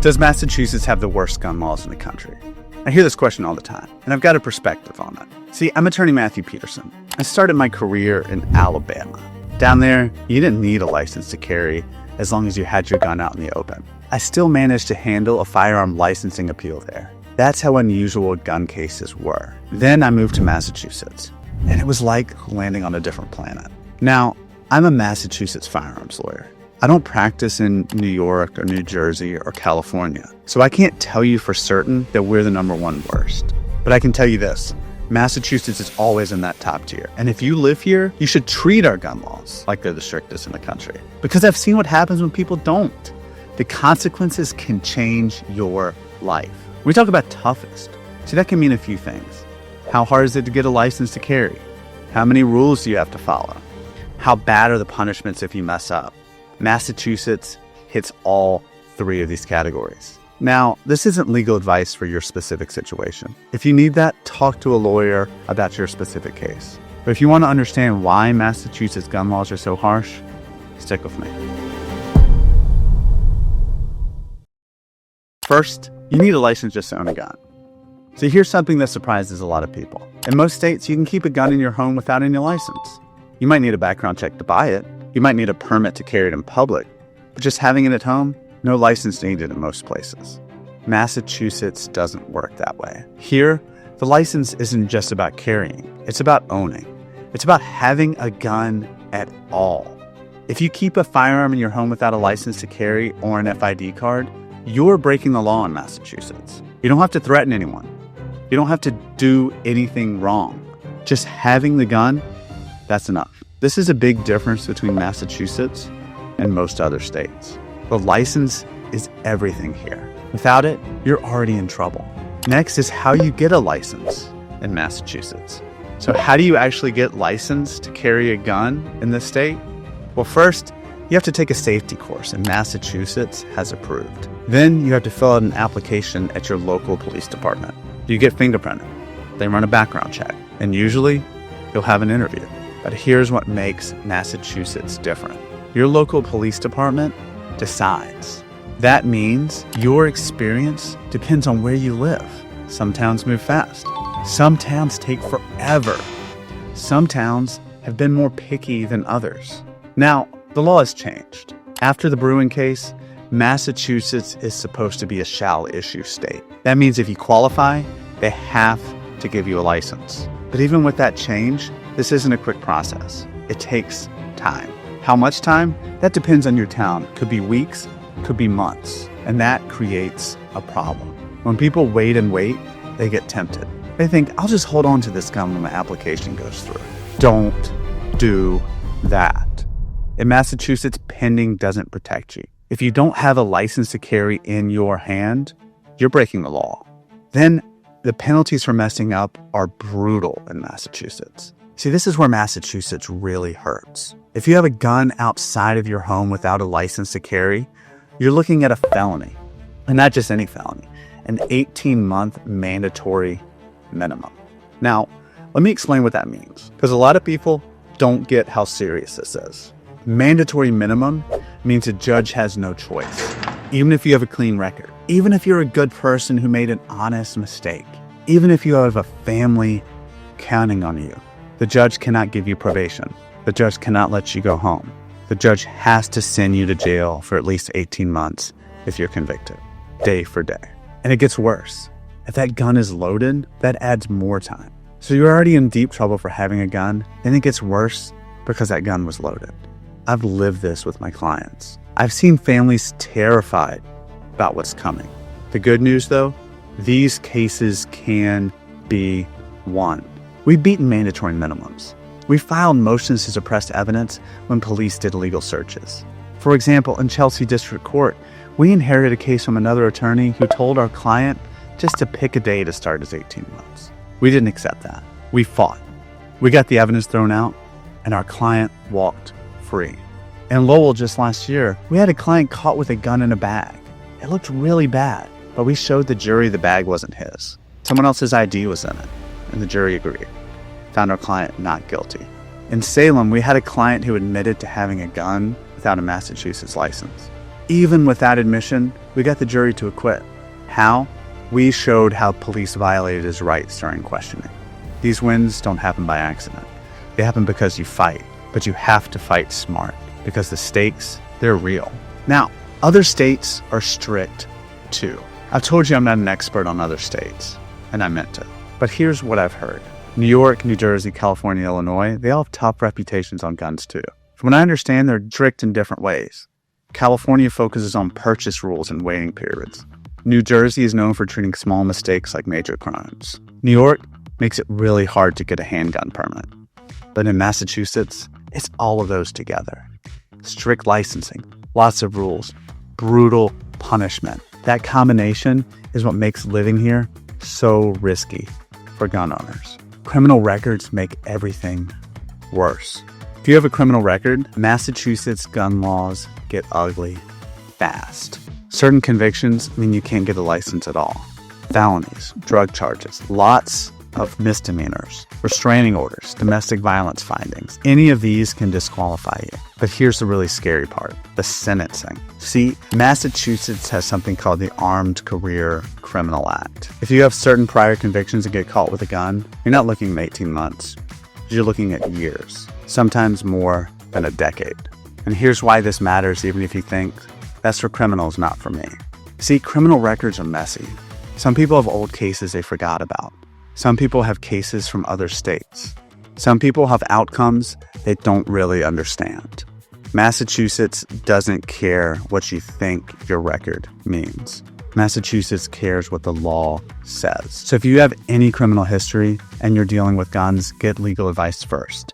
Does Massachusetts have the worst gun laws in the country? I hear this question all the time, and I've got a perspective on it. See, I'm attorney Matthew Peterson. I started my career in Alabama. Down there, you didn't need a license to carry as long as you had your gun out in the open. I still managed to handle a firearm licensing appeal there. That's how unusual gun cases were. Then I moved to Massachusetts, and it was like landing on a different planet. Now, I'm a Massachusetts firearms lawyer. I don't practice in New York or New Jersey or California, so I can't tell you for certain that we're the number one worst. But I can tell you this, Massachusetts is always in that top tier. And if you live here, you should treat our gun laws like they're the strictest in the country. Because I've seen what happens when people don't. The consequences can change your life. When we talk about toughest, see, that can mean a few things. How hard is it to get a license to carry? How many rules do you have to follow? How bad are the punishments if you mess up? Massachusetts hits all three of these categories. Now, this isn't legal advice for your specific situation. If you need that, talk to a lawyer about your specific case. But if you want to understand why Massachusetts gun laws are so harsh, stick with me. First, you need a license just to own a gun. So here's something that surprises a lot of people. In most states, you can keep a gun in your home without any license. You might need a background check to buy it. You might need a permit to carry it in public, but just having it at home, no license needed in most places. Massachusetts doesn't work that way. Here, the license isn't just about carrying, it's about owning. It's about having a gun at all. If you keep a firearm in your home without a license to carry or an FID card, you're breaking the law in Massachusetts. You don't have to threaten anyone. You don't have to do anything wrong. Just having the gun, that's enough. This is a big difference between Massachusetts and most other states. The license is everything here. Without it, you're already in trouble. Next is how you get a license in Massachusetts. So how do you actually get licensed to carry a gun in this state? Well, first, you have to take a safety course, and Massachusetts has approved. Then you have to fill out an application at your local police department. You get fingerprinted. They run a background check, and usually you'll have an interview. But here's what makes Massachusetts different. Your local police department decides. That means your experience depends on where you live. Some towns move fast. Some towns take forever. Some towns have been more picky than others. Now, the law has changed. After the Bruen case, Massachusetts is supposed to be a shall-issue state. That means if you qualify, they have to give you a license. But even with that change, this isn't a quick process. It takes time. How much time? That depends on your town. It could be weeks, could be months. And that creates a problem. When people wait and wait, they get tempted. They think, I'll just hold on to this gun when my application goes through. Don't do that. In Massachusetts, pending doesn't protect you. If you don't have a license to carry in your hand, you're breaking the law. Then the penalties for messing up are brutal in Massachusetts. See, this is where Massachusetts really hurts. If you have a gun outside of your home without a license to carry, you're looking at a felony. And not just any felony, an 18-month mandatory minimum. Now, let me explain what that means, because a lot of people don't get how serious this is. Mandatory minimum means a judge has no choice, even if you have a clean record, even if you're a good person who made an honest mistake, even if you have a family counting on you. The judge cannot give you probation. The judge cannot let you go home. The judge has to send you to jail for at least 18 months if you're convicted, day for day. And it gets worse. If that gun is loaded, that adds more time. So you're already in deep trouble for having a gun, then it gets worse because that gun was loaded. I've lived this with my clients. I've seen families terrified about what's coming. The good news, though, these cases can be won. We've beaten mandatory minimums. We filed motions to suppress evidence when police did illegal searches. For example, in Chelsea District Court, we inherited a case from another attorney who told our client just to pick a day to start his 18 months. We didn't accept that. We fought. We got the evidence thrown out, and our client walked free. In Lowell just last year, we had a client caught with a gun in a bag. It looked really bad, but we showed the jury the bag wasn't his. Someone else's ID was in it, and the jury agreed. Found our client not guilty. In Salem, we had a client who admitted to having a gun without a Massachusetts license. even with that admission, we got the jury to acquit. How? We showed how police violated his rights during questioning. These wins don't happen by accident. They happen because you fight, but you have to fight smart because the stakes, they're real. Now, other states are strict too. I've told you I'm not an expert on other states, and I meant to. But here's what I've heard. New York, New Jersey, California, Illinois, they all have top reputations on guns too. From what I understand, they're strict in different ways. California focuses on purchase rules and waiting periods. New Jersey is known for treating small mistakes like major crimes. New York makes it really hard to get a handgun permit. But in Massachusetts, it's all of those together. Strict licensing, lots of rules, brutal punishment. That combination is what makes living here so risky for gun owners. Criminal records make everything worse. If you have a criminal record, Massachusetts gun laws get ugly fast. Certain convictions mean you can't get a license at all. Felonies, drug charges, lots of misdemeanors, restraining orders, domestic violence findings. Any of these can disqualify you. But here's the really scary part, the sentencing. See, Massachusetts has something called the Armed Career Criminal Act. If you have certain prior convictions and get caught with a gun, you're not looking at 18 months. You're looking at years, sometimes more than a decade. And here's why this matters, even if you think, that's for criminals, not for me. See, criminal records are messy. Some people have old cases they forgot about. Some people have cases from other states. Some people have outcomes they don't really understand. Massachusetts doesn't care what you think your record means. Massachusetts cares what the law says. So if you have any criminal history and you're dealing with guns, get legal advice first,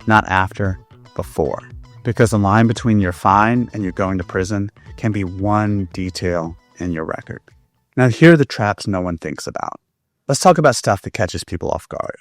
not after, before. Because the line between you're fine and you're going to prison can be one detail in your record. Now, here are the traps no one thinks about. Let's talk about stuff that catches people off guard.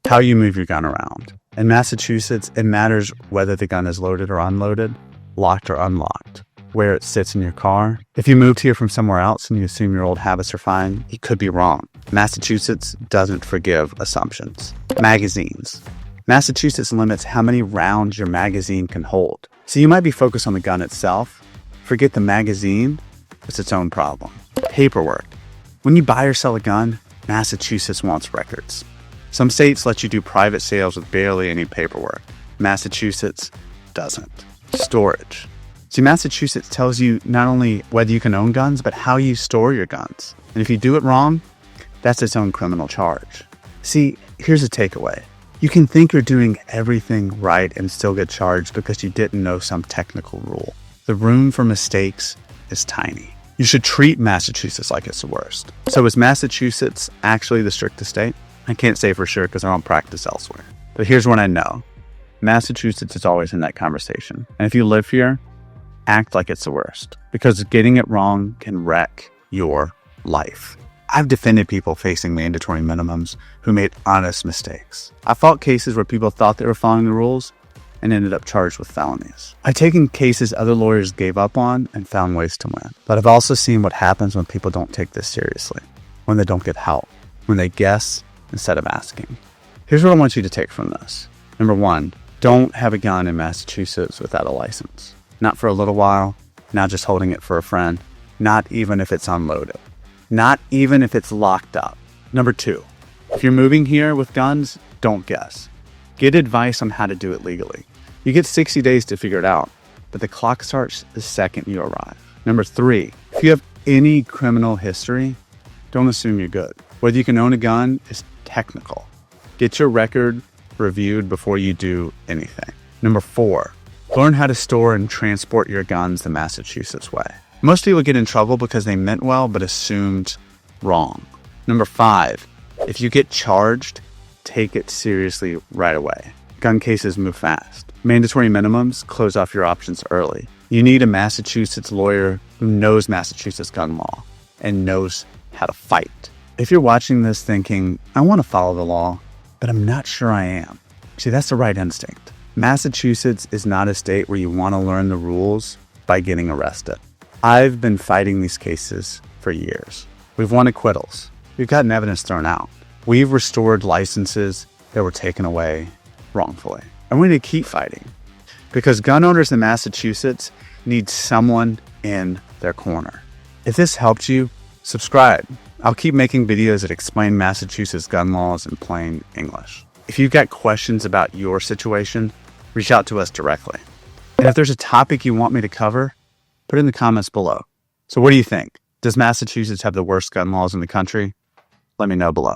How you move your gun around. In Massachusetts, it matters whether the gun is loaded or unloaded, locked or unlocked, where it sits in your car. If you moved here from somewhere else and you assume your old habits are fine, you could be wrong. Massachusetts doesn't forgive assumptions. Magazines. Massachusetts limits how many rounds your magazine can hold. So you might be focused on the gun itself. Forget the magazine, it's its own problem. Paperwork. When you buy or sell a gun, Massachusetts wants records. Some states let you do private sales with barely any paperwork. Massachusetts doesn't. Storage. See, Massachusetts tells you not only whether you can own guns, but how you store your guns. And if you do it wrong, that's its own criminal charge. See, here's a takeaway. You can think you're doing everything right and still get charged because you didn't know some technical rule. The room for mistakes is tiny. You should treat Massachusetts like it's the worst. So is Massachusetts actually the strictest state? I can't say for sure because I don't practice elsewhere. But here's what I know. Massachusetts is always in that conversation. And if you live here, act like it's the worst. Because getting it wrong can wreck your life. I've defended people facing mandatory minimums who made honest mistakes. I fought cases where people thought they were following the rules and ended up charged with felonies. I've taken cases other lawyers gave up on and found ways to win. But I've also seen what happens when people don't take this seriously, when they don't get help, when they guess instead of asking. Here's what I want you to take from this. Number one, don't have a gun in Massachusetts without a license. Not for a little while, not just holding it for a friend, not even if it's unloaded, not even if it's locked up. Number two, if you're moving here with guns, don't guess. Get advice on how to do it legally. You get 60 days to figure it out, but the clock starts the second you arrive. Number three, if you have any criminal history, don't assume you're good. Whether you can own a gun is technical. Get your record reviewed before you do anything. Number four, learn how to store and transport your guns the Massachusetts way. Most people get in trouble because they meant well but assumed wrong. Number five, if you get charged, take it seriously right away. Gun cases move fast. Mandatory minimums close off your options early. You need a Massachusetts lawyer who knows Massachusetts gun law and knows how to fight. If you're watching this thinking, I want to follow the law, but I'm not sure I am. See, that's the right instinct. Massachusetts is not a state where you want to learn the rules by getting arrested. I've been fighting these cases for years. We've won acquittals. We've gotten evidence thrown out. We've restored licenses that were taken away wrongfully. And we need to keep fighting because gun owners in Massachusetts need someone in their corner. If this helped you, subscribe. I'll keep making videos that explain Massachusetts gun laws in plain English. If you've got questions about your situation, reach out to us directly. And if there's a topic you want me to cover, put it in the comments below. So what do you think? Does Massachusetts have the worst gun laws in the country? Let me know below.